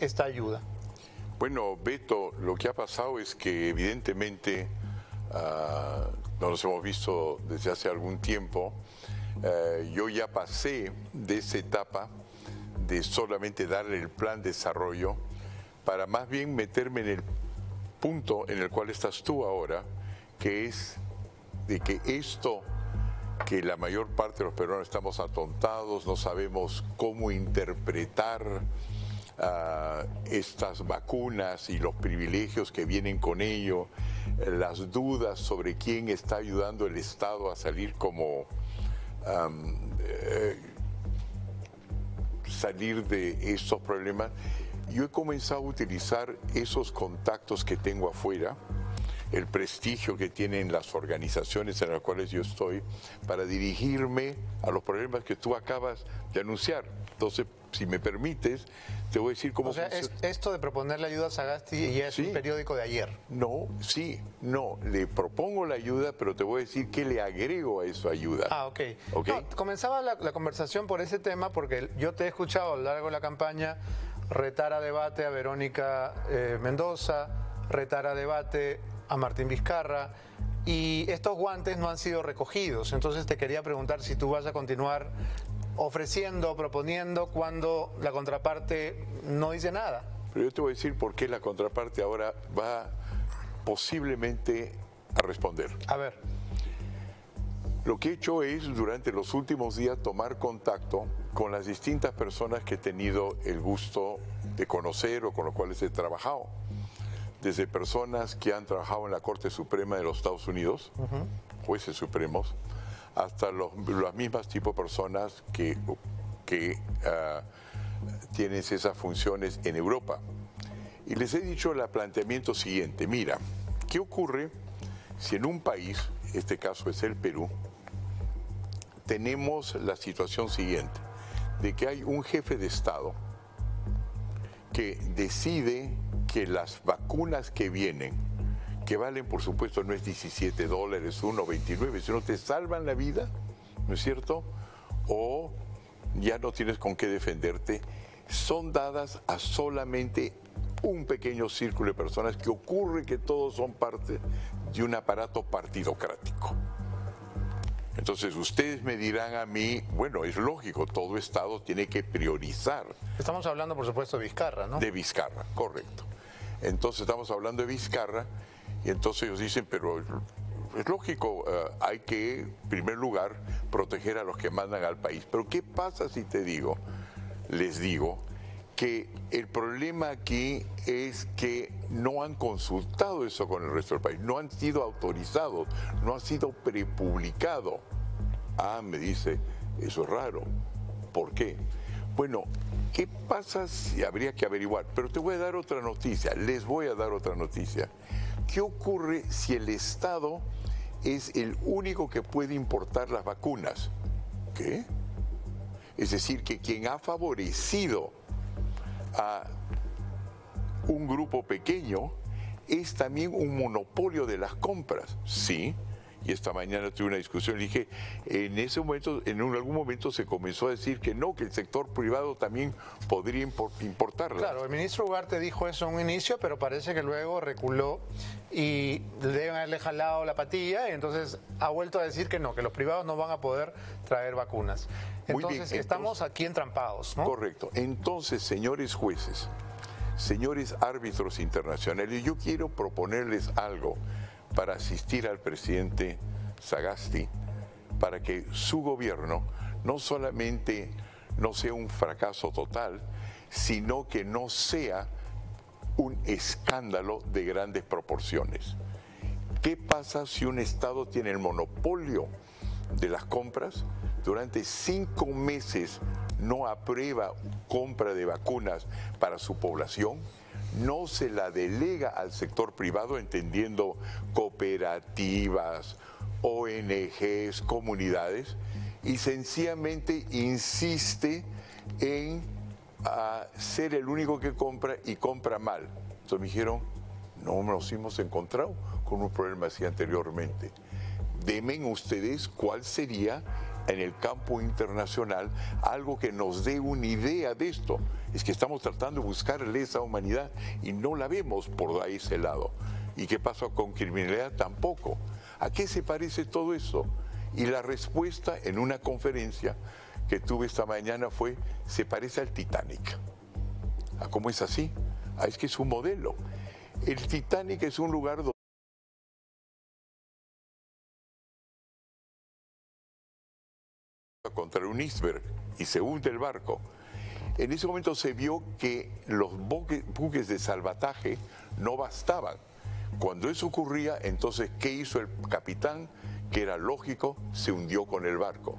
esta ayuda? Bueno, Beto, lo que ha pasado es que evidentemente no nos hemos visto desde hace algún tiempo. Yo ya pasé de esa etapa de solamente darle el plan de desarrollo para más bien meterme en el punto en el cual estás tú ahora, que es de que esto que la mayor parte de los peruanos estamos atontados, no sabemos cómo interpretar estas vacunas y los privilegios que vienen con ello, las dudas sobre quién está ayudando el Estado a salir salir de estos problemas. Yo he comenzado a utilizar esos contactos que tengo afuera, el prestigio que tienen las organizaciones en las cuales yo estoy, para dirigirme a los problemas que tú acabas de anunciar. Entonces, si me permites, te voy a decir cómo funciona. Esto de proponerle ayuda a Sagasti ya es ¿Sí? un periódico de ayer. No, no, le propongo la ayuda, pero te voy a decir qué le agrego a esa ayuda. Ah, ok. ¿Okay? No, comenzaba la conversación por ese tema porque yo te he escuchado a lo largo de la campaña retar a debate a Verónica Mendoza, retar a debate a Martín Vizcarra, y estos guantes no han sido recogidos. Entonces te quería preguntar si tú vas a continuar ofreciendo, proponiendo, cuando la contraparte no dice nada. Pero yo te voy a decir por qué la contraparte ahora va posiblemente a responder. A ver. Lo que he hecho es, durante los últimos días, tomar contacto con las distintas personas que he tenido el gusto de conocer o con los cuales he trabajado. Desde personas que han trabajado en la Corte Suprema de los Estados Unidos, jueces supremos, hasta las mismas tipo de personas que tienen esas funciones en Europa. Y les he dicho el planteamiento siguiente: mira, ¿qué ocurre si en un país, este caso es el Perú, tenemos la situación siguiente, de que hay un jefe de Estado que decide que las vacunas que vienen, que valen, por supuesto, no es $17, 1.29, sino te salvan la vida, ¿no es cierto? O ya no tienes con qué defenderte, son dadas a solamente un pequeño círculo de personas, que ocurre que todos son parte de un aparato partidocrático. Entonces ustedes me dirán a mí, bueno, es lógico, todo Estado tiene que priorizar. Estamos hablando, por supuesto, de Vizcarra, ¿no? De Vizcarra, correcto. Entonces estamos hablando de Vizcarra, y entonces ellos dicen, pero es lógico, hay que, en primer lugar, proteger a los que mandan al país. Pero ¿qué pasa si les digo, que el problema aquí es que no han consultado eso con el resto del país, no han sido autorizados, no ha sido prepublicado? Ah, me dice, eso es raro. ¿Por qué? Bueno, ¿qué pasa si habría que averiguar? Pero te voy a dar otra noticia, les voy a dar otra noticia. ¿Qué ocurre si el Estado es el único que puede importar las vacunas? ¿Qué? Es decir, que quien ha favorecido a un grupo pequeño es también un monopolio de las compras. Sí. Y esta mañana tuve una discusión y dije, en ese momento, en algún momento se comenzó a decir que no, que el sector privado también podría importarla. Claro, el ministro Ugarte dijo eso en un inicio, pero parece que luego reculó y deben haberle jalado la patilla, y entonces ha vuelto a decir que no, que los privados no van a poder traer vacunas. Entonces, estamos aquí entrampados, ¿no? Correcto. Entonces, señores jueces, señores árbitros internacionales, yo quiero proponerles algo para asistir al presidente Sagasti, para que su gobierno no solamente no sea un fracaso total, sino que no sea un escándalo de grandes proporciones. ¿Qué pasa si un Estado tiene el monopolio de las compras? Durante 5 meses no aprueba compra de vacunas para su población, no se la delega al sector privado, entendiendo cooperativas, ONGs, comunidades, y sencillamente insiste en ser el único que compra, y compra mal. Entonces me dijeron, no nos hemos encontrado con un problema así anteriormente. Demen ustedes cuál sería en el campo internacional algo que nos dé una idea de esto. Es que estamos tratando de buscarle esa humanidad y no la vemos por ahí ese lado. ¿Y qué pasa con criminalidad? Tampoco. ¿A qué se parece todo eso? Y la respuesta en una conferencia que tuve esta mañana fue, se parece al Titanic. ¿Cómo es así? Es que es un modelo. El Titanic es un lugar donde contra un iceberg y se hunde el barco. En ese momento se vio que los buques de salvataje no bastaban. Cuando eso ocurría, entonces, ¿qué hizo el capitán? Que era lógico, se hundió con el barco.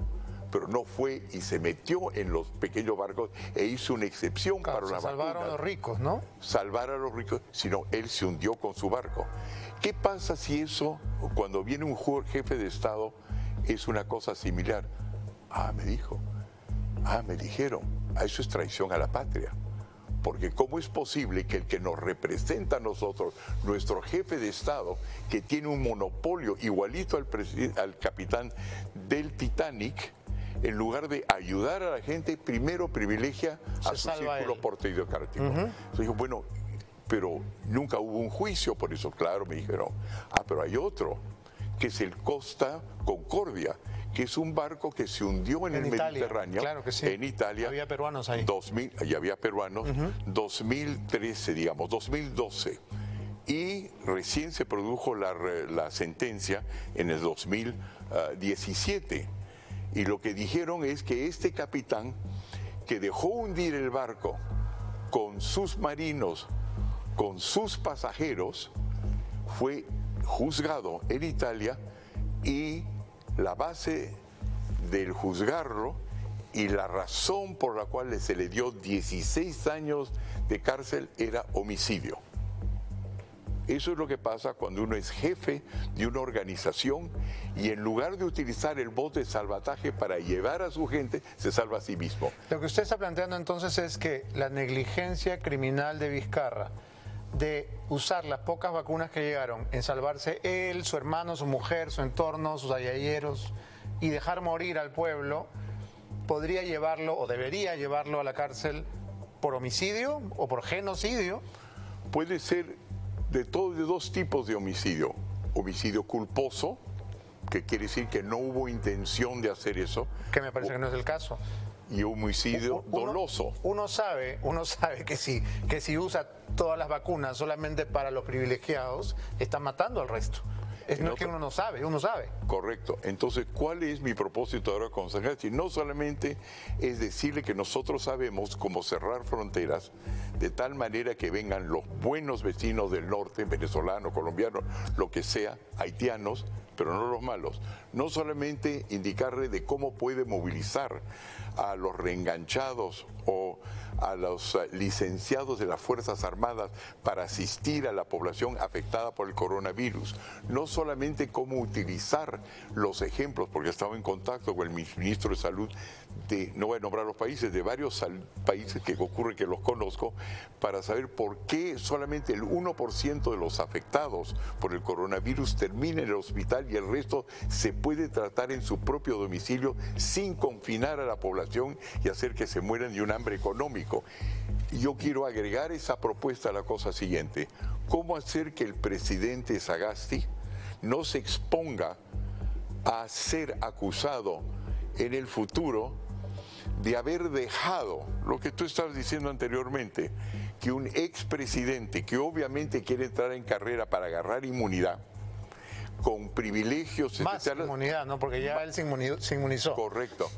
Pero no fue y se metió en los pequeños barcos e hizo una excepción para las vacunas. Salvaron a los ricos, ¿no? Salvar a los ricos, sino él se hundió con su barco. ¿Qué pasa si eso, cuando viene un jefe de Estado, es una cosa similar? Me dijo. Me dijeron. Eso es traición a la patria. Porque ¿cómo es posible que el que nos representa a nosotros, nuestro jefe de Estado, que tiene un monopolio igualito al capitán del Titanic, en lugar de ayudar a la gente, primero privilegia a su círculo portidocrático? Entonces dijo, bueno, pero nunca hubo un juicio por eso. Claro, me dijeron. Pero hay otro, que es el Costa Concordia, que es un barco que se hundió en el Mediterráneo. Claro que sí. En Italia. Había peruanos ahí. Y había peruanos. 2013, digamos, 2012. Y recién se produjo la sentencia en el 2017. Y lo que dijeron es que este capitán, que dejó hundir el barco con sus marinos, con sus pasajeros, fue juzgado en Italia, y la base del juzgarlo y la razón por la cual se le dio 16 años de cárcel era homicidio. Eso es lo que pasa cuando uno es jefe de una organización y en lugar de utilizar el bote de salvataje para llevar a su gente, se salva a sí mismo. Lo que usted está planteando entonces es que la negligencia criminal de Vizcarra de usar las pocas vacunas que llegaron en salvarse él, su hermano, su mujer, su entorno, sus ayayeros, y dejar morir al pueblo, podría llevarlo o debería llevarlo a la cárcel por homicidio o por genocidio. Puede ser de dos tipos de homicidio. Homicidio culposo, que quiere decir que no hubo intención de hacer eso. Que me parece que no es el caso. Y homicidio doloso. Uno sabe que si usa todas las vacunas solamente para los privilegiados, está matando al resto. No es que uno no sabe, uno sabe. Correcto. Entonces, ¿cuál es mi propósito ahora con Sagasti? No solamente es decirle que nosotros sabemos cómo cerrar fronteras de tal manera que vengan los buenos vecinos del norte, venezolanos, colombianos, lo que sea, haitianos, pero no los malos. No solamente indicarle de cómo puede movilizar a los reenganchados o a los licenciados de las Fuerzas Armadas para asistir a la población afectada por el coronavirus. No solamente cómo utilizar los ejemplos, porque estaba en contacto con el ministro de Salud no voy a nombrar los países, de varios países que ocurre que los conozco, para saber por qué solamente el 1% de los afectados por el coronavirus termina en el hospital y el resto se puede tratar en su propio domicilio sin confinar a la población y hacer que se mueran de un hambre económico. Y yo quiero agregar esa propuesta a la cosa siguiente: ¿cómo hacer que el presidente Sagasti no se exponga a ser acusado en el futuro de haber dejado lo que tú estabas diciendo anteriormente, que un expresidente que obviamente quiere entrar en carrera para agarrar inmunidad, con privilegios más especiales, inmunidad, ¿no? Porque ya él se inmunizó. Correcto.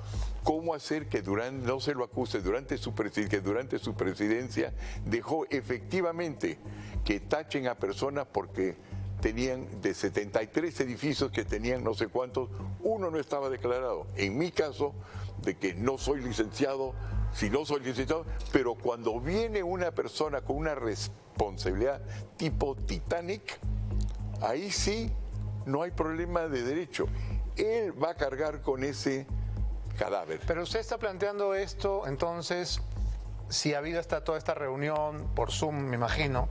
¿Cómo hacer que no se lo acuse que durante su presidencia dejó efectivamente que tachen a personas porque tenían de 73 edificios que tenían no sé cuántos, uno no estaba declarado? En mi caso, de que no soy licenciado, pero cuando viene una persona con una responsabilidad tipo Titanic, ahí sí no hay problema de derecho. Él va a cargar con ese cadáver. Pero usted está planteando esto, entonces, si ha habido toda esta reunión por Zoom, me imagino,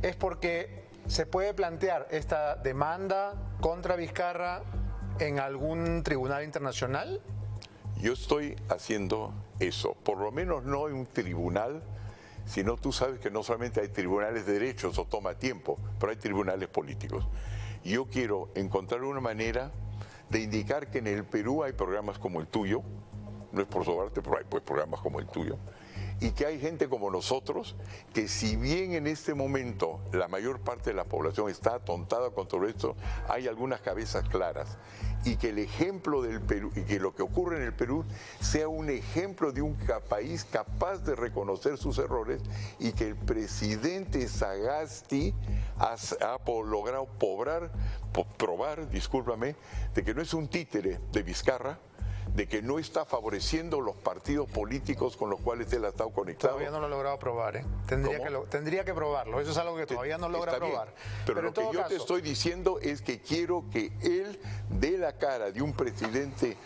es porque se puede plantear esta demanda contra Vizcarra en algún tribunal internacional? Yo estoy haciendo eso, por lo menos no en un tribunal, sino tú sabes que no solamente hay tribunales de derecho, eso toma tiempo, pero hay tribunales políticos. Yo quiero encontrar una manera de indicar que en el Perú hay programas como el tuyo, no es por sobarte, pero hay pues programas como el tuyo, y que hay gente como nosotros que, si bien en este momento la mayor parte de la población está atontada con todo esto, hay algunas cabezas claras, y que el ejemplo del Perú y que lo que ocurre en el Perú sea un ejemplo de un país capaz de reconocer sus errores, y que el presidente Sagasti ha logrado probar, discúlpame, de que no es un títere de Vizcarra, de que no está favoreciendo los partidos políticos con los cuales él ha estado conectado. Todavía no lo ha logrado probar, ¿eh? Tendría que probarlo, eso es algo que todavía no logra probar. Pero lo que yo te estoy diciendo es que quiero que él dé la cara de un presidente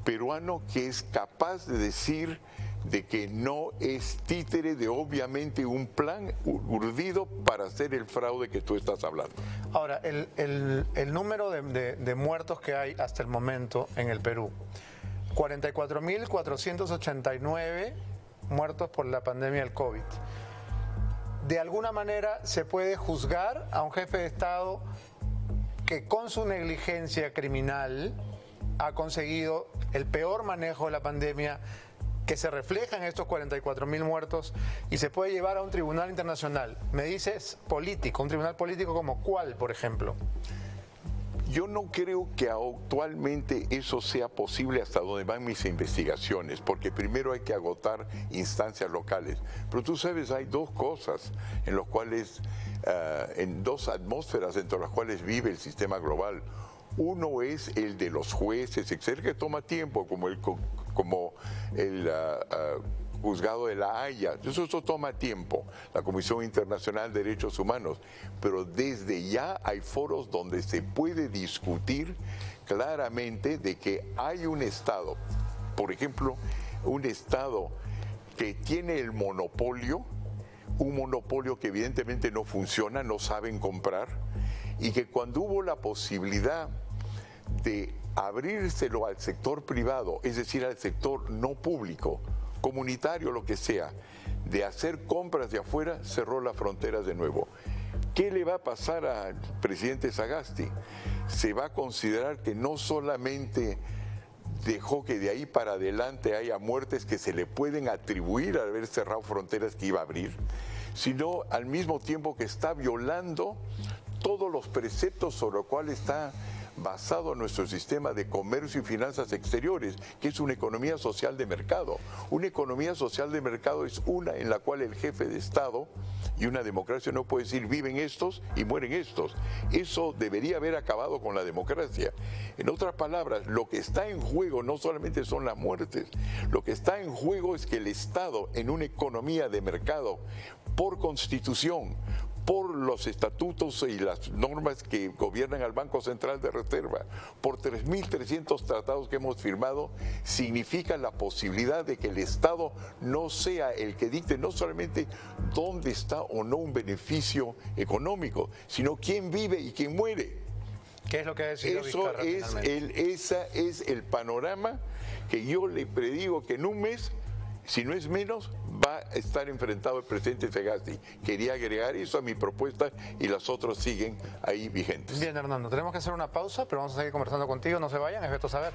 peruano que es capaz de decir de que no es títere de, obviamente, un plan urdido para hacer el fraude que tú estás hablando. Ahora, el número de muertos que hay hasta el momento en el Perú: 44.489 muertos por la pandemia del COVID. ¿De alguna manera se puede juzgar a un jefe de Estado que con su negligencia criminal ha conseguido el peor manejo de la pandemia, que se refleja en estos 44.000 muertos, y se puede llevar a un tribunal internacional? Me dices político, un tribunal político como cuál, por ejemplo. Yo no creo que actualmente eso sea posible hasta donde van mis investigaciones, porque primero hay que agotar instancias locales. Pero tú sabes, hay dos cosas en las cuales, en dos atmósferas entre las cuales vive el sistema global. Uno es el de los jueces, etcétera, que toma tiempo, como el juzgado de La Haya. Eso toma tiempo, la Comisión Internacional de Derechos Humanos. Pero desde ya hay foros donde se puede discutir claramente de que hay un Estado, por ejemplo, un Estado que tiene el monopolio, un monopolio que evidentemente no funciona, no saben comprar, y que cuando hubo la posibilidad de abrírselo al sector privado, es decir, al sector no público, comunitario, lo que sea, de hacer compras de afuera, cerró las fronteras de nuevo. ¿Qué le va a pasar al presidente Sagasti? Se va a considerar que no solamente dejó que de ahí para adelante haya muertes que se le pueden atribuir al haber cerrado fronteras que iba a abrir, sino al mismo tiempo que está violando todos los preceptos sobre los cuales está basado nuestro sistema de comercio y finanzas exteriores, que es una economía social de mercado. Una economía social de mercado es una en la cual el jefe de Estado, y una democracia no puede decir viven estos y mueren estos. Eso debería haber acabado con la democracia. En otras palabras, lo que está en juego no solamente son las muertes, lo que está en juego es que el Estado, en una economía de mercado, por constitución, por los estatutos y las normas que gobiernan al Banco Central de Reserva, por 3.300 tratados que hemos firmado, significa la posibilidad de que el Estado no sea el que dicte no solamente dónde está o no un beneficio económico, sino quién vive y quién muere. ¿Qué es lo que ha decidido Vizcarra finalmente? Ese es el panorama que yo le predigo que en un mes, si no es menos, va a estar enfrentado el presidente Sagasti. Quería agregar eso a mi propuesta y las otras siguen ahí vigentes. Bien, Hernando, tenemos que hacer una pausa, pero vamos a seguir conversando contigo. No se vayan, es Beto Saber.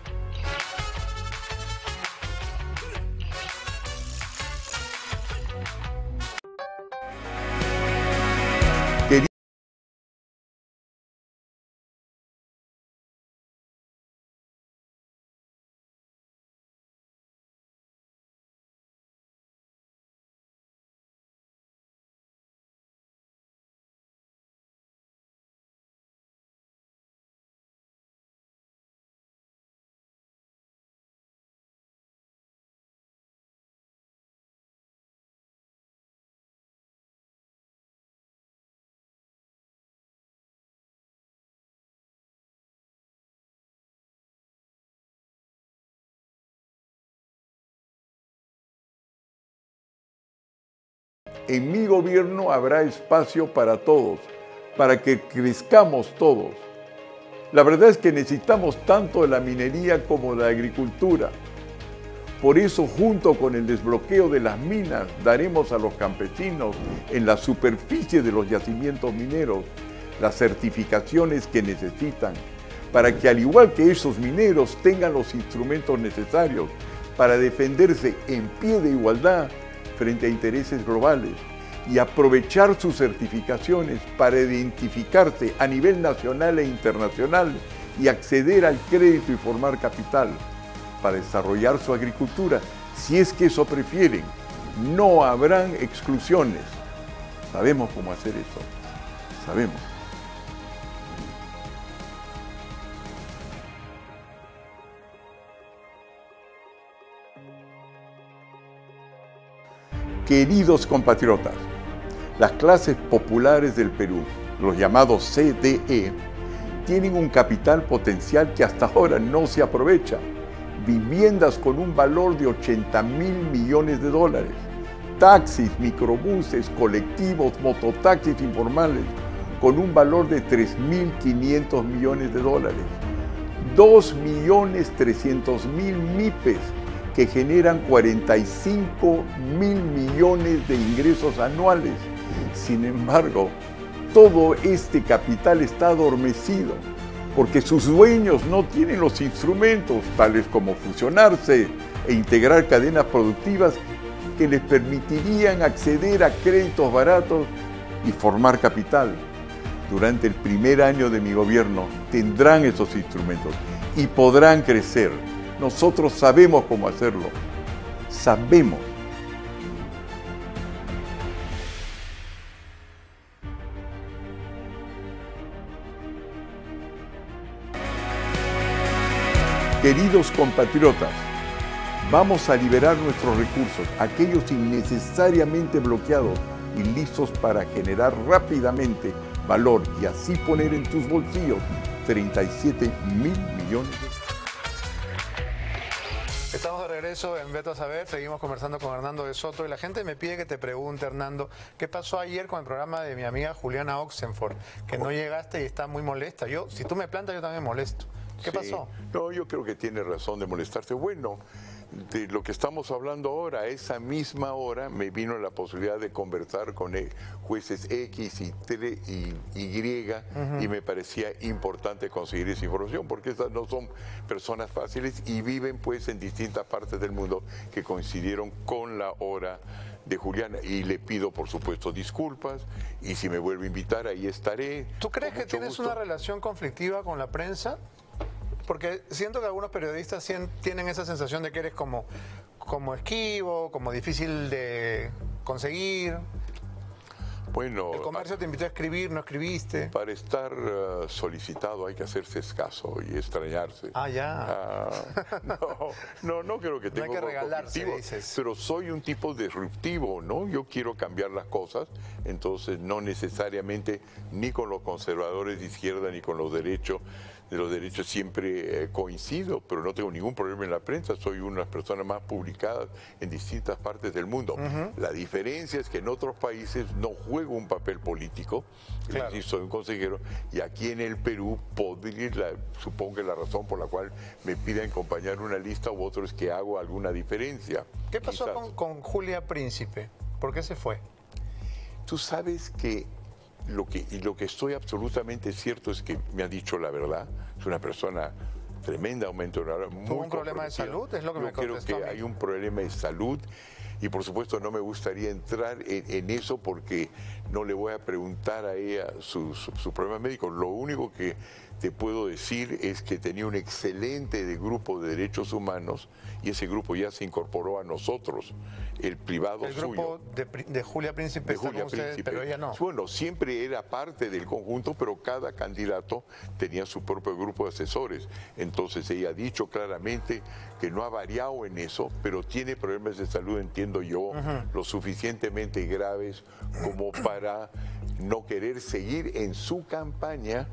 En mi gobierno habrá espacio para todos, para que crezcamos todos. La verdad es que necesitamos tanto de la minería como de la agricultura. Por eso, junto con el desbloqueo de las minas, daremos a los campesinos en la superficie de los yacimientos mineros las certificaciones que necesitan para que, al igual que esos mineros, tengan los instrumentos necesarios para defenderse en pie de igualdad frente a intereses globales y aprovechar sus certificaciones para identificarse a nivel nacional e internacional y acceder al crédito y formar capital para desarrollar su agricultura, si es que eso prefieren. No habrán exclusiones. Sabemos cómo hacer eso. Sabemos. Queridos compatriotas, las clases populares del Perú, los llamados CDE, tienen un capital potencial que hasta ahora no se aprovecha. Viviendas con un valor de 80.000 millones de dólares, taxis, microbuses, colectivos, mototaxis informales con un valor de 3.500 millones de dólares, 2.300.000 MIPES que generan 45.000 millones de ingresos anuales. Sin embargo, todo este capital está adormecido porque sus dueños no tienen los instrumentos, tales como fusionarse e integrar cadenas productivas que les permitirían acceder a créditos baratos y formar capital. Durante el primer año de mi gobierno tendrán esos instrumentos y podrán crecer. Nosotros sabemos cómo hacerlo. Sabemos. Queridos compatriotas, vamos a liberar nuestros recursos, aquellos innecesariamente bloqueados y listos para generar rápidamente valor y así poner en tus bolsillos 37.000 millones de pesos. Estamos de regreso en Veto a Saber, seguimos conversando con Hernando de Soto y la gente me pide que te pregunte, Hernando, ¿qué pasó ayer con el programa de mi amiga Juliana Oxenford? Que no llegaste y está muy molesta. Si tú me plantas, yo también molesto. ¿Qué pasó? No, yo creo que tiene razón de molestarse. Bueno, de lo que estamos hablando ahora, a esa misma hora me vino la posibilidad de conversar con jueces X y Y y me parecía importante conseguir esa información porque estas no son personas fáciles y viven pues en distintas partes del mundo que coincidieron con la hora de Juliana y le pido por supuesto disculpas y si me vuelve a invitar ahí estaré. ¿Tú crees que tienes una relación conflictiva con la prensa? Porque siento que algunos periodistas tienen esa sensación de que eres como esquivo, como difícil de conseguir. Bueno, el comercio te invitó a escribir, no escribiste. Para estar solicitado hay que hacerse escaso y extrañarse. Ah, ya. No creo que tenga no hay que regalarse, dices. Pero soy un tipo disruptivo, ¿no? Yo quiero cambiar las cosas, entonces no necesariamente ni con los conservadores de izquierda ni con los derechos siempre coincido, pero no tengo ningún problema en la prensa, soy una de las personas más publicadas en distintas partes del mundo. La diferencia es que en otros países no juego un papel político, claro. Es decir, soy un consejero, y aquí en el Perú supongo que la razón por la cual me piden acompañar una lista u otro es que hago alguna diferencia. ¿Qué pasó con Julia Príncipe? ¿Por qué se fue? Tú sabes que lo que estoy absolutamente cierto es que me ha dicho la verdad. Es una persona tremendamente honorable. ¿Tuvo un problema de salud? Es lo que me contestó. Yo creo que hay un problema de salud y por supuesto no me gustaría entrar en eso porque no le voy a preguntar a ella sus problemas médicos. Lo único que te puedo decir es que tenía un excelente grupo de derechos humanos y ese grupo ya se incorporó a nosotros, el privado suyo. El grupo de Julia Príncipe está con ustedes, pero ella no. Bueno, siempre era parte del conjunto, pero cada candidato tenía su propio grupo de asesores. Entonces ella ha dicho claramente que no ha variado en eso, pero tiene problemas de salud, entiendo yo, lo suficientemente graves como para no querer seguir en su campaña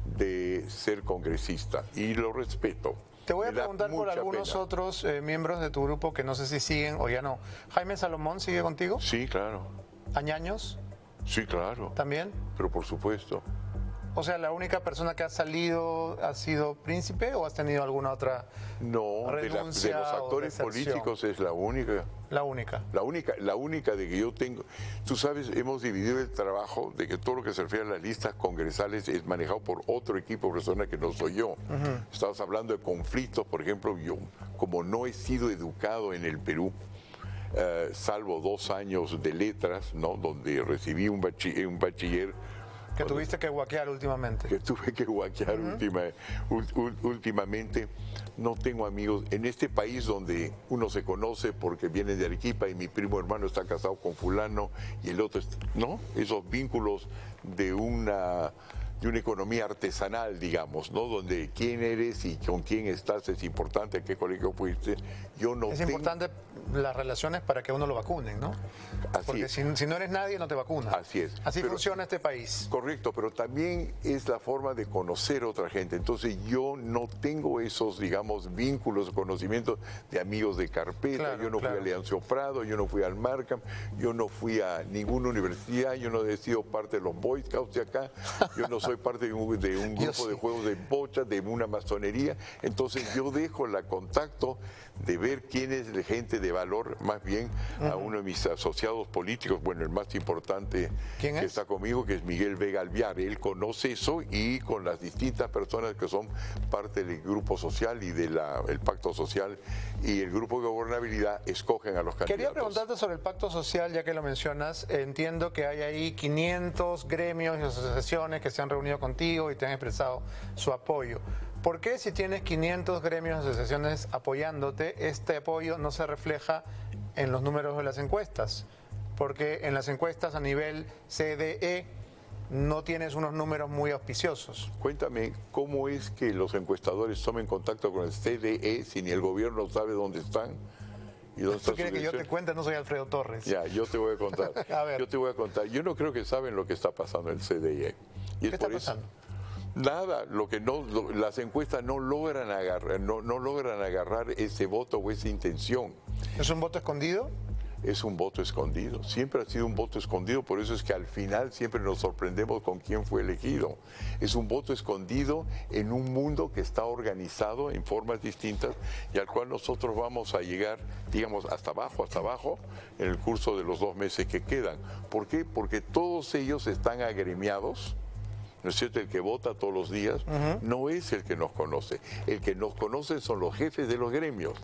de ser congresista. Y lo respeto. Te voy a preguntar por algunos otros miembros de tu grupo que no sé si siguen o ya no. ¿Jaime Salomón sigue contigo? Sí, claro. ¿Añaños? Sí, claro. ¿También? Pero por supuesto. O sea, ¿la única persona que ha salido ha sido Príncipe o has tenido alguna otra No, de los actores políticos es la única. La única. La única de que yo tengo. Tú sabes, hemos dividido el trabajo de que todo lo que se refiere a las listas congresales es manejado por otro equipo de personas que no soy yo. Estabas hablando de conflictos, por ejemplo, yo, como no he sido educado en el Perú, salvo 2 años de letras, ¿no? Donde recibí un bachiller. Que tuviste que guaquear últimamente. Que tuve que guaquear últimamente. No tengo amigos en este país donde uno se conoce porque viene de Arequipa y mi primo hermano está casado con fulano y el otro, ¿no? Esos vínculos de una economía artesanal, digamos, ¿no? Donde quién eres y con quién estás es importante, a qué colegio fuiste. Yo no es tengo... importante las relaciones para que uno lo vacunen, ¿no? Así porque es. Si no eres nadie, no te vacunan. Así es. Así funciona este país. Correcto, pero también es la forma de conocer a otra gente. Entonces yo no tengo esos, digamos, vínculos, conocimientos de amigos de carpeta. Claro, yo no fui a Leoncio Prado, yo no fui al Markham, yo no fui a ninguna universidad, yo no he sido parte de los Boy Scouts de acá, yo no soy parte de un grupo de juegos de bocha, de una masonería. Entonces yo dejo el contacto de ver quién es la gente de valor, más bien a uno de mis asociados políticos, bueno, el más importante que está conmigo, que es Miguel Vega Alviar. Él conoce eso y con las distintas personas que son parte del grupo social y del pacto social y el grupo de gobernabilidad escogen a los candidatos. Quería preguntarte sobre el pacto social, ya que lo mencionas. Entiendo que hay ahí 500 gremios y asociaciones que se han reunido contigo y te han expresado su apoyo. ¿Por qué si tienes 500 gremios y asociaciones apoyándote, este apoyo no se refleja en los números de las encuestas? Porque en las encuestas a nivel CDE no tienes unos números muy auspiciosos. Cuéntame, ¿cómo es que los encuestadores tomen contacto con el CDE si ni el gobierno sabe dónde están? ¿Y dónde ¿Tú quieres que yo te cuente? No soy Alfredo Torres. Ya, yo te voy a contar. A ver. Yo te voy a contar. Yo no creo que saben lo que está pasando en el CDE. ¿Qué está pasando? Nada, las encuestas no logran agarrar ese voto o esa intención. ¿Es un voto escondido? Es un voto escondido, siempre ha sido un voto escondido, por eso es que al final siempre nos sorprendemos con quién fue elegido. Es un voto escondido en un mundo que está organizado en formas distintas y al cual nosotros vamos a llegar, digamos, hasta abajo, en el curso de los 2 meses que quedan. ¿Por qué? Porque todos ellos están agremiados. ¿No es cierto? El que vota todos los días no es el que nos conoce. El que nos conoce son los jefes de los gremios.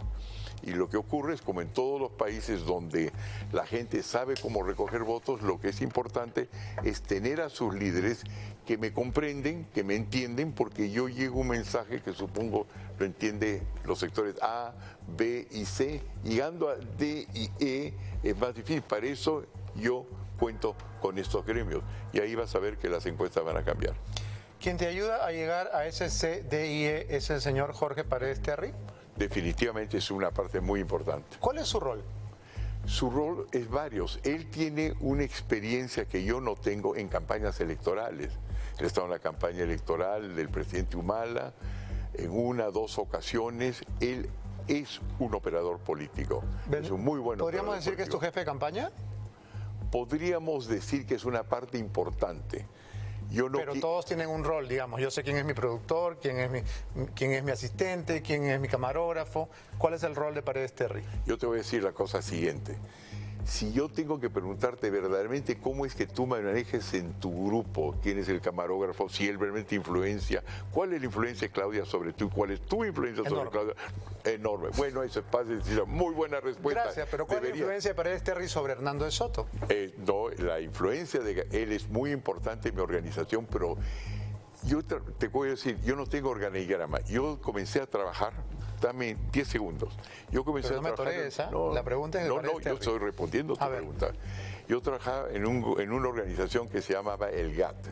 Y lo que ocurre es, como en todos los países donde la gente sabe cómo recoger votos, lo que es importante es tener a sus líderes que me comprenden, que me entienden, porque yo llego un mensaje que supongo lo entiende los sectores A, B y C. Llegando a D y E es más difícil. Para eso yo cuento con estos gremios y ahí vas a ver que las encuestas van a cambiar. ¿Quién te ayuda a llegar a ese CDIE es el señor Jorge Paredes Terry? Definitivamente es una parte muy importante. ¿Cuál es su rol? Su rol es varios. Él tiene una experiencia que yo no tengo en campañas electorales. Él ha estado en la campaña electoral del presidente Humala en 1 o 2 ocasiones. Él es un operador político. Es un muy buen operador. ¿Podríamos decir que es tu jefe de campaña? Podríamos decir que es una parte importante. Pero todos tienen un rol, digamos. Yo sé quién es mi productor, quién es mi asistente, quién es mi camarógrafo. ¿Cuál es el rol de Paredes Terry? Yo te voy a decir la cosa siguiente. Si yo tengo que preguntarte verdaderamente cómo es que tú manejes en tu grupo, quién es el camarógrafo, si él realmente influencia, cuál es la influencia de Claudia sobre tú, cuál es tu influencia sobre Claudia. Enorme. Bueno, eso es fácil decir, muy buena respuesta. Gracias, pero ¿cuál es la influencia de Paredes Terry sobre Hernando de Soto? No, la influencia de él es muy importante en mi organización, pero yo te voy a decir, yo no tengo organigrama. Yo comencé a trabajar. Dame 10 segundos. Yo comencé pero no a trabajar. Me atorees, ¿eh? La pregunta es de Paredes Terry. Yo estoy respondiendo a tu pregunta. Yo trabajaba en una organización que se llamaba el GATT,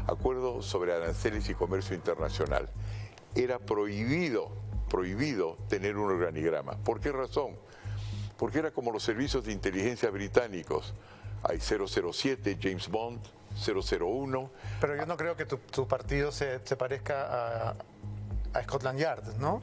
Acuerdo sobre Aranceles y Comercio Internacional. Era prohibido tener un organigrama. ¿Por qué razón? Porque era como los servicios de inteligencia británicos. Hay 007, James Bond, 001. Pero yo no creo que tu partido se parezca a Scotland Yard, ¿no?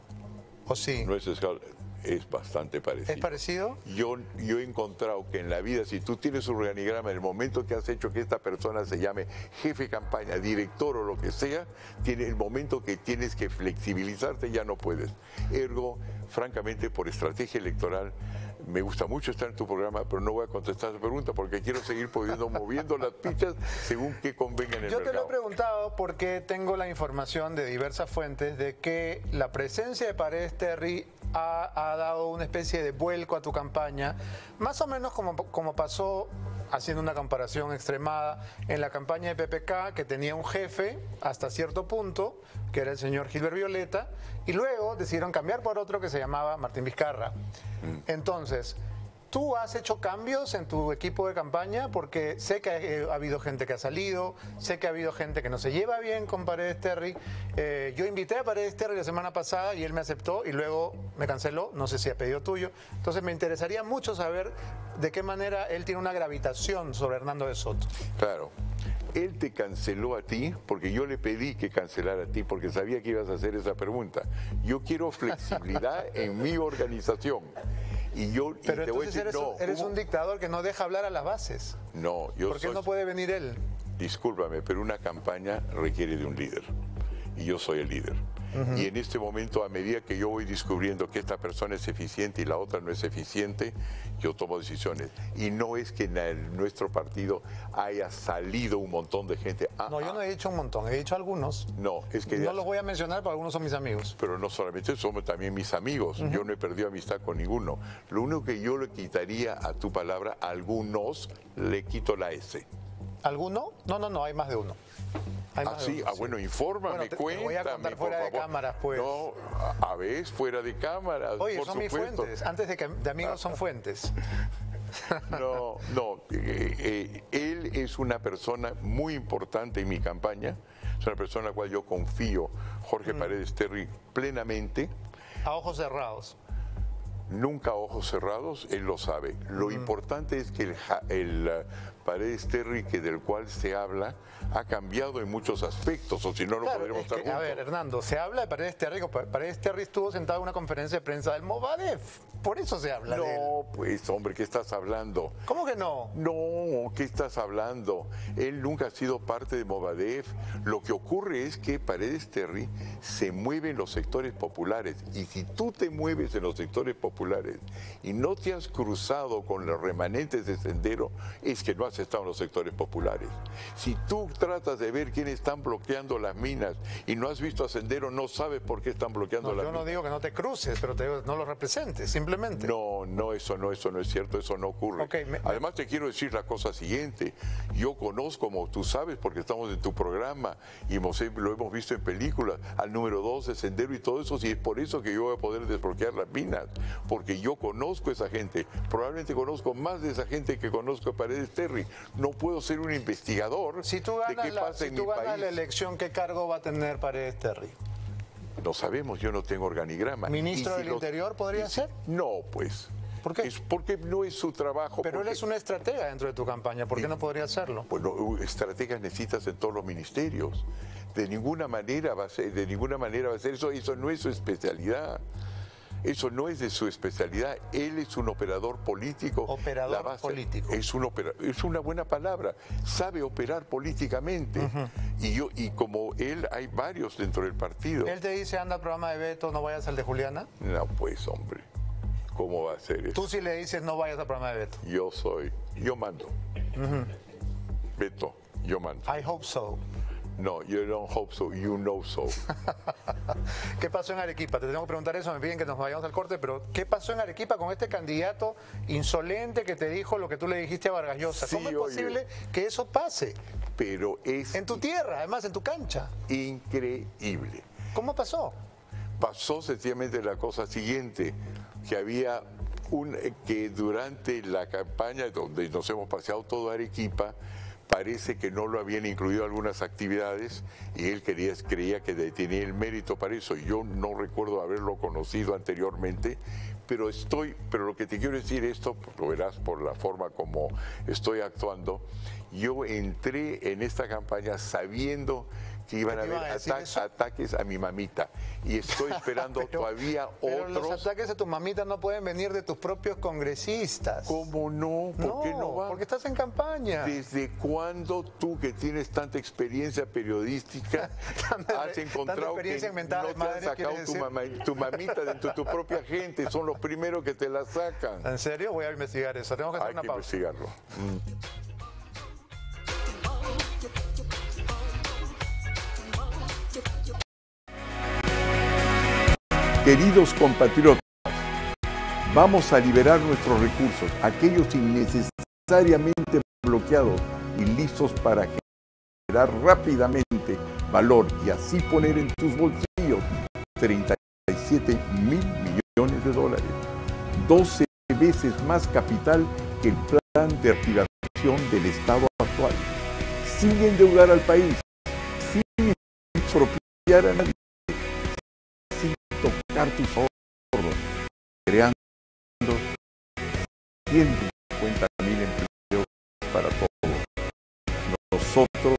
¿O sí? No es Scotland. Es bastante parecido. ¿Es parecido? Yo he encontrado que en la vida, si tú tienes un organigrama, en el momento que has hecho que esta persona se llame jefe de campaña, director o lo que sea, tiene el momento que tienes que flexibilizarte, ya no puedes. Ergo, francamente, por estrategia electoral, me gusta mucho estar en tu programa, pero no voy a contestar tu pregunta porque quiero seguir moviendo las fichas según qué convenga en el Yo mercado. te lo he preguntado porque tengo la información de diversas fuentes de que la presencia de Paredes Terry ha dado una especie de vuelco a tu campaña, más o menos como pasó, haciendo una comparación extremada, en la campaña de PPK, que tenía un jefe hasta cierto punto, que era el señor Gilbert Violeta, y luego decidieron cambiar por otro que se llamaba Martín Vizcarra. Entonces, ¿tú has hecho cambios en tu equipo de campaña? Porque sé que ha habido gente que ha salido, sé que ha habido gente que no se lleva bien con Paredes Terry. Yo invité a Paredes Terry la semana pasada y él me aceptó y luego me canceló, no sé si a pedido tuyo. Entonces me interesaría mucho saber de qué manera él tiene una gravitación sobre Hernando de Soto. Claro. Él te canceló a ti porque yo le pedí que cancelara a ti porque sabía que ibas a hacer esa pregunta. Yo quiero flexibilidad en mi organización. Pero entonces eres un dictador que no deja hablar a las bases. No, ¿Por qué no puede venir él? Discúlpame, pero una campaña requiere de un líder. Y yo soy el líder. Y en este momento, a medida que yo voy descubriendo que esta persona es eficiente y la otra no es eficiente, yo tomo decisiones. Y no es que en nuestro partido haya salido un montón de gente. No, yo no he dicho un montón, he dicho algunos. No, es que... No los voy a mencionar, pero algunos son mis amigos. Pero no solamente somos también mis amigos. Yo no he perdido amistad con ninguno. Lo único que yo le quitaría a tu palabra, algunos, le quito la S. ¿Alguno? No, hay más de uno. Sí, bueno, infórmame, cuéntame, te voy a contar fuera de cámaras, pues. No, a veces fuera de cámaras, Oye, por son mis supuesto. fuentes. Antes de amigos son fuentes. No, él es una persona muy importante en mi campaña. Es una persona a la cual yo confío, Jorge Paredes Terry, plenamente. A ojos cerrados. Nunca a ojos cerrados, él lo sabe. Lo importante es que el Paredes Terry, del cual se habla, ha cambiado en muchos aspectos, o si no, no podríamos estar juntos. A ver, Hernando, se habla de Paredes Terry. Paredes Terry estuvo sentado en una conferencia de prensa del Movadef. Por eso se habla de él. No, pues, hombre, ¿qué estás hablando? ¿Cómo que no? No, ¿qué estás hablando? Él nunca ha sido parte de Movadef. Lo que ocurre es que Paredes Terry se mueve en los sectores populares. Y si tú te mueves en los sectores populares y no te has cruzado con los remanentes de Sendero, es que no has estado en los sectores populares. Si tú tratas de ver quiénes están bloqueando las minas y no has visto a Sendero, no sabes por qué están bloqueando las minas. Yo no digo que no te cruces, pero te digo no lo representes, simplemente. No, eso no es cierto, eso no ocurre. Además te quiero decir la cosa siguiente, yo conozco, como tú sabes, porque estamos en tu programa y lo hemos visto en películas, al número 2 de Sendero y todo eso, y es por eso que yo voy a poder desbloquear las minas, porque yo conozco a esa gente, probablemente conozco más de esa gente que conozco a Paredes Terry. No puedo ser un investigador si tú ganas de qué pasa en mi país. Si tú ganas la elección, ¿qué cargo va a tener Paredes Terry? No sabemos, yo no tengo organigrama. ¿Ministro del Interior podría ser? No, pues. ¿Por qué? Es porque no es su trabajo. Pero él es una estratega dentro de tu campaña, ¿por qué no podría hacerlo? Bueno, estrategas necesitas en todos los ministerios. De ninguna manera va a ser eso. Eso no es su especialidad. Eso no es de su especialidad. Él es un operador político. Operador político. Es una buena palabra. Sabe operar políticamente. Y como él, hay varios dentro del partido. Él te dice, anda al programa de Beto, no vayas al de Juliana. No, pues, hombre. ¿Cómo va a ser eso? Tú sí le dices, no vayas al programa de Beto. Yo mando. Beto, yo mando. I hope so. No, you don't hope so, you know so. ¿Qué pasó en Arequipa? Te tengo que preguntar eso, me piden que nos vayamos al corte, pero ¿qué pasó en Arequipa con este candidato insolente que te dijo lo que tú le dijiste a Vargas Llosa? Sí, ¿Cómo es posible que eso pase? Pero es... En tu tierra, además, en tu cancha. Increíble. ¿Cómo pasó? Pasó sencillamente la cosa siguiente, que había que durante la campaña donde nos hemos paseado todo Arequipa, parece que no lo habían incluido algunas actividades y él creía que tenía el mérito para eso. Yo no recuerdo haberlo conocido anteriormente, pero lo que te quiero decir esto, lo verás por la forma como estoy actuando. Yo entré en esta campaña sabiendo que iban a ¿Qué te haber iban a decir eso? ataques a mi mamita. Y estoy esperando todavía Pero los otros. ataques a tu mamita no pueden venir de tus propios congresistas. ¿Cómo no? ¿Por qué no va? Porque estás en campaña. ¿Desde cuándo tú, que tienes tanta experiencia periodística, has encontrado experiencia que en mentadas no de te madre, han sacado ¿quieres tu mamita dentro de tu propia gente? Son los primeros que te la sacan. ¿En serio? Voy a investigar eso. Tengo que hacer Hay una que pausa. investigarlo. Queridos compatriotas, vamos a liberar nuestros recursos, aquellos innecesariamente bloqueados y listos para generar rápidamente valor y así poner en tus bolsillos 37 mil millones de dólares, 12 veces más capital que el plan de reactivación del Estado actual, sin endeudar al país, sin expropiar a nadie, sin tocar tus ahorros, creando 150,000 empleos para todos. Nosotros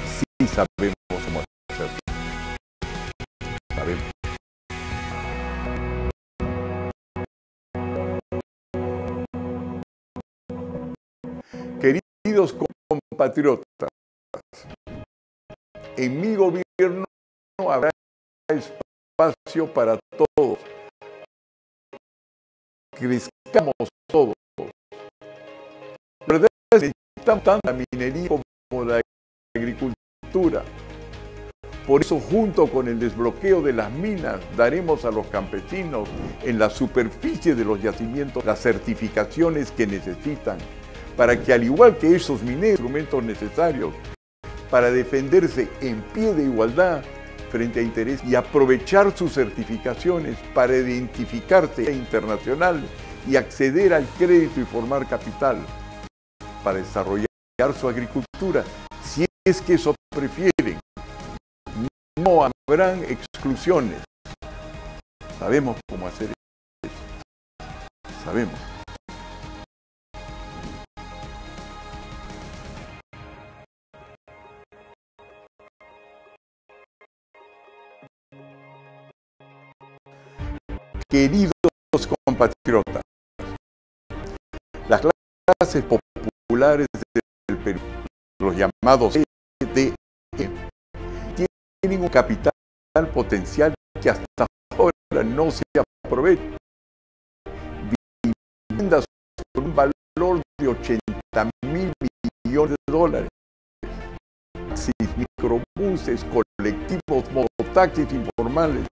sí sabemos cómo hacerlo. Sabemos. Queridos compatriotas, en mi gobierno habrá espacio para todos. Crezcamos todos. La verdad es que necesitamos tanto la minería como la agricultura. Por eso, junto con el desbloqueo de las minas, daremos a los campesinos en la superficie de los yacimientos las certificaciones que necesitan para que, al igual que esos mineros, instrumentos necesarios para defenderse en pie de igualdad frente a interés y aprovechar sus certificaciones para identificarse internacional y acceder al crédito y formar capital para desarrollar su agricultura, si es que eso prefieren. No habrán exclusiones. Sabemos cómo hacer eso. Sabemos. Queridos compatriotas, las clases populares del Perú, los llamados CDE, tienen un capital potencial que hasta ahora no se aprovecha. Viviendas con un valor de 80,000 millones de dólares. Taxis, microbuses, colectivos, mototaxis informales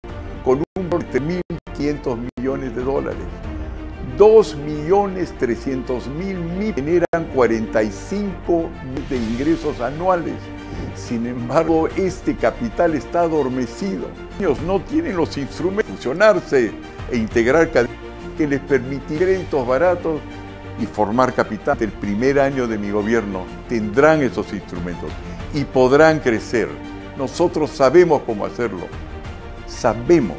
con un valor de 1.500 millones de dólares. 2.300.000 generan 45.000 de ingresos anuales. Sin embargo, este capital está adormecido. Ellos no tienen los instrumentos para fusionarse e integrar cadenas que les permitirán créditos baratos y formar capital. El primer año de mi gobierno tendrán esos instrumentos y podrán crecer. Nosotros sabemos cómo hacerlo. Sabemos.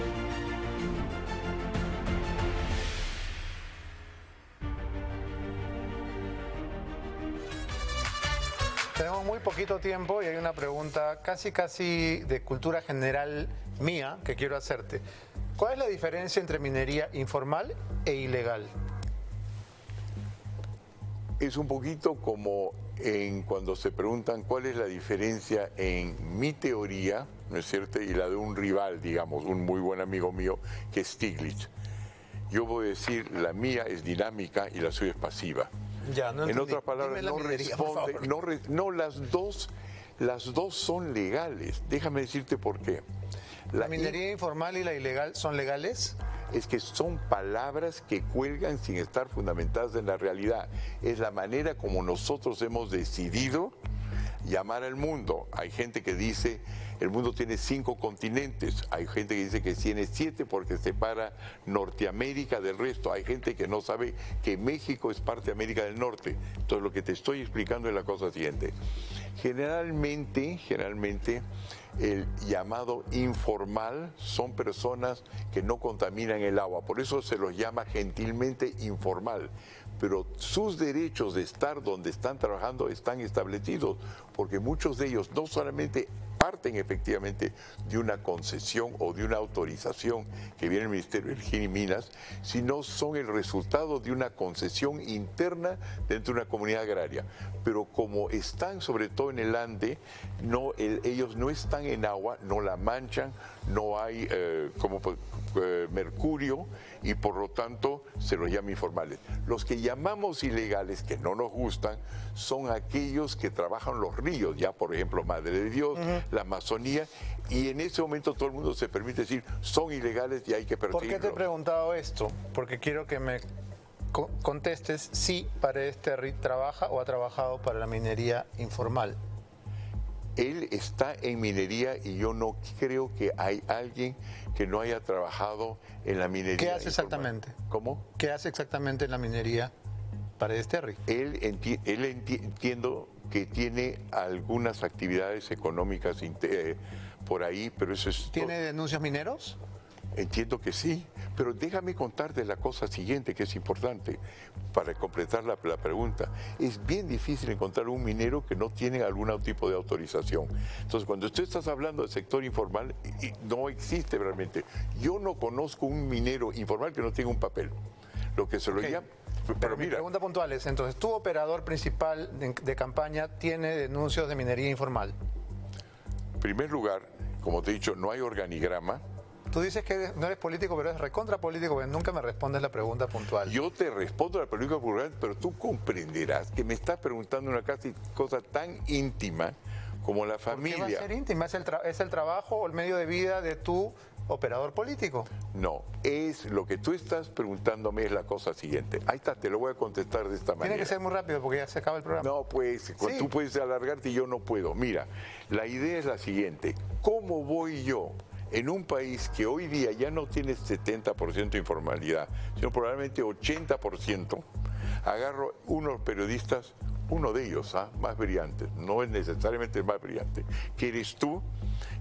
Tenemos muy poquito tiempo y hay una pregunta casi de cultura general mía que quiero hacerte. ¿Cuál es la diferencia entre minería informal e ilegal? Es un poquito como cuando se preguntan cuál es la diferencia en mi teoría, ¿no es cierto?, y la de un rival, digamos, un muy buen amigo mío, que es Stiglitz. Yo voy a decir, la mía es dinámica y la suya es pasiva. Ya, no en entendí. otras palabras, Dime la no minería, por responde, favor. no las dos son legales. Déjame decirte por qué. ¿La minería informal y la ilegal son legales? Es que son palabras que cuelgan sin estar fundamentadas en la realidad. Es la manera como nosotros hemos decidido llamar al mundo. Hay gente que dice, el mundo tiene 5 continentes. Hay gente que dice que tiene 7 porque separa Norteamérica del resto. Hay gente que no sabe que México es parte de América del Norte. Entonces, lo que te estoy explicando es la cosa siguiente. Generalmente, el llamado informal son personas que no contaminan el agua. Por eso se los llama gentilmente informal. Pero sus derechos de estar donde están trabajando están establecidos, porque muchos de ellos no solamente parten efectivamente de una concesión o de una autorización que viene del Ministerio de Energía y Minas, sino son el resultado de una concesión interna dentro de una comunidad agraria. Pero como están sobre todo en el Ande, ellos no están en agua, no la manchan, no hay mercurio y por lo tanto se los llama informales. Los que llamamos ilegales, que no nos gustan, son aquellos que trabajan los ríos, ya por ejemplo Madre de Dios, la Amazonía, y en ese momento todo el mundo se permite decir son ilegales y hay que perseguirlos. ¿Por qué te he preguntado esto? Porque quiero que me contestes si Paredes Terry trabaja o ha trabajado para la minería informal. Él está en minería y yo no creo que hay alguien que no haya trabajado en la minería. ¿Qué hace informal. exactamente? ¿Cómo? ¿Qué hace exactamente en la minería Paredes Terry? Entiendo que tiene algunas actividades económicas por ahí, pero eso es... ¿Tiene denuncias mineros? Entiendo que sí, pero déjame contarte la cosa siguiente que es importante para completar la pregunta. Es bien difícil encontrar un minero que no tiene algún tipo de autorización. Entonces, cuando tú estás hablando del sector informal, no existe realmente. Yo no conozco un minero informal que no tenga un papel. Lo que se lo llama... Pero mi pregunta puntual es, entonces, ¿tu operador principal de campaña tiene denuncias de minería informal? En primer lugar, como te he dicho, no hay organigrama. Tú dices que no eres político, pero eres recontra político, porque nunca me respondes la pregunta puntual. Yo te respondo a la pregunta puntual, pero tú comprenderás que me estás preguntando una cosa tan íntima como la familia. ¿Por qué va a ser íntima? ¿Es el trabajo o el medio de vida de tu operador político? No, es lo que tú estás preguntándome es la cosa siguiente. Ahí está, te lo voy a contestar de esta manera. Tiene que ser muy rápido porque ya se acaba el programa. No, pues, Sí. tú puedes alargarte y yo no puedo. Mira, la idea es la siguiente. ¿Cómo voy yo en un país que hoy día ya no tiene 70% de informalidad, sino probablemente 80%, agarro unos periodistas, uno de ellos, más brillante, no es necesariamente el más brillante, que eres tú,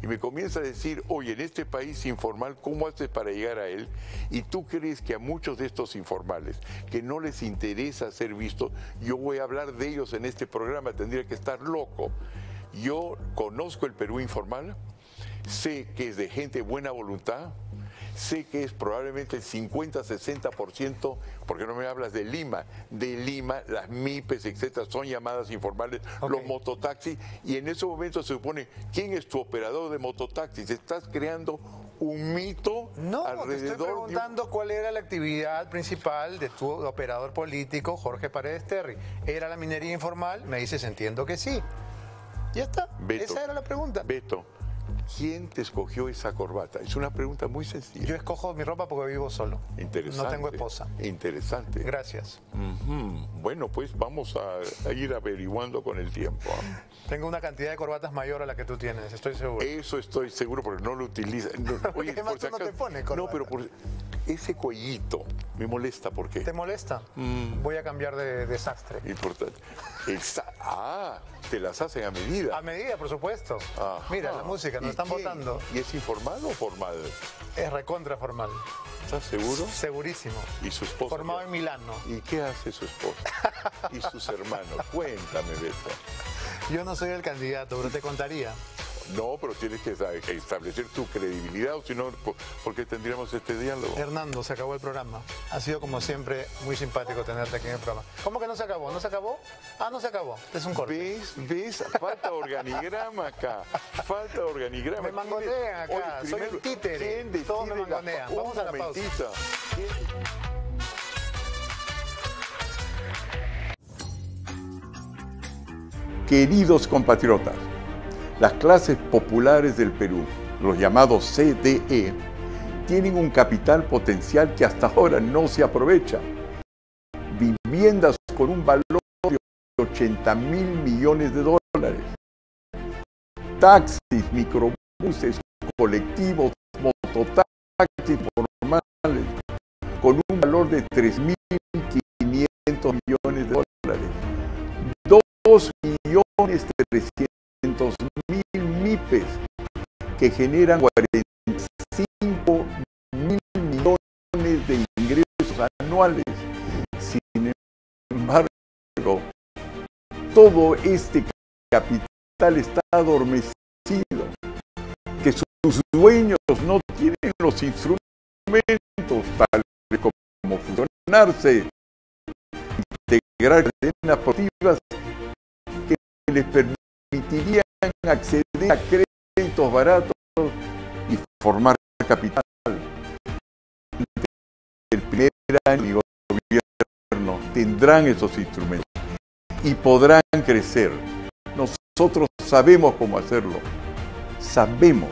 y me comienza a decir, oye, en este país informal, ¿cómo haces para llegar a él? Y tú crees que a muchos de estos informales, que no les interesa ser vistos, yo voy a hablar de ellos en este programa, tendría que estar loco. Yo conozco el Perú informal, sé que es de gente de buena voluntad, sé que es probablemente el 50-60%, porque no me hablas de Lima, las MIPES, etcétera, son llamadas informales, los mototaxis, y en ese momento se supone, ¿quién es tu operador de mototaxis? Estás creando un mito alrededor. Te estoy preguntando cuál era la actividad principal de tu operador político, Jorge Paredes Terry. ¿Era la minería informal? Me dices, entiendo que sí. Ya está, Beto, esa era la pregunta. Beto, ¿quién te escogió esa corbata? Es una pregunta muy sencilla. Yo escojo mi ropa porque vivo solo. Interesante. No tengo esposa. Interesante. Gracias. Bueno, pues vamos a ir averiguando con el tiempo. Tengo una cantidad de corbatas mayor a la que tú tienes, estoy seguro. Eso estoy seguro porque no lo utiliza. No, Oye, además tú no te pones corbata. No, pero por ese cuellito me molesta. ¿Por qué? ¿Te molesta? Voy a cambiar de desastre. Importante. Te las hacen a medida. A medida, por supuesto. Ajá. Mira, la música, nos están votando. ¿Y es informal o formal? Es recontra formal. ¿Estás seguro? Segurísimo. ¿Y su esposa? Formado en Milano. ¿Y qué hace su esposa? ¿Y sus hermanos? Cuéntame, Beto. Yo no soy el candidato, pero te contaría. No, pero tienes que establecer tu credibilidad, o si no, ¿por qué tendríamos este diálogo? Hernando, se acabó el programa. Ha sido, como siempre, muy simpático tenerte aquí en el programa. ¿Cómo que no se acabó? ¿No se acabó? Ah, no se acabó. Es un corte. ¿Ves? Falta organigrama acá. Falta organigrama. Me mangonean acá. Oye, soy un títere. Todos me mangonean. Vamos a la pausa. Queridos compatriotas, las clases populares del Perú, los llamados CDE, tienen un capital potencial que hasta ahora no se aprovecha. Viviendas con un valor de 80.000 millones de dólares. Taxis, microbuses, colectivos, mototaxis formales, con un valor de 3.500 millones de dólares. 2.300.000 MIPES que generan 45.000 millones de ingresos anuales. Sin embargo, todo este capital está adormecido. sus dueños no tienen los instrumentos tales como funcionarse, integrar cadenas productivas que les permitirían acceder a créditos baratos y formar capital. El primer año de gobierno tendrán esos instrumentos y podrán crecer. Nosotros sabemos cómo hacerlo. Sabemos.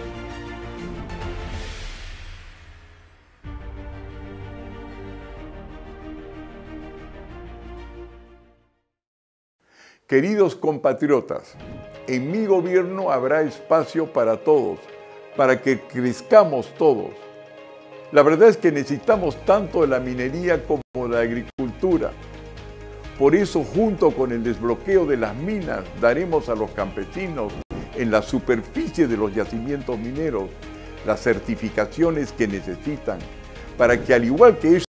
Queridos compatriotas, en mi gobierno habrá espacio para todos, para que crezcamos todos. La verdad es que necesitamos tanto de la minería como de la agricultura. Por eso, junto con el desbloqueo de las minas, daremos a los campesinos en la superficie de los yacimientos mineros las certificaciones que necesitan para que, al igual que ellos,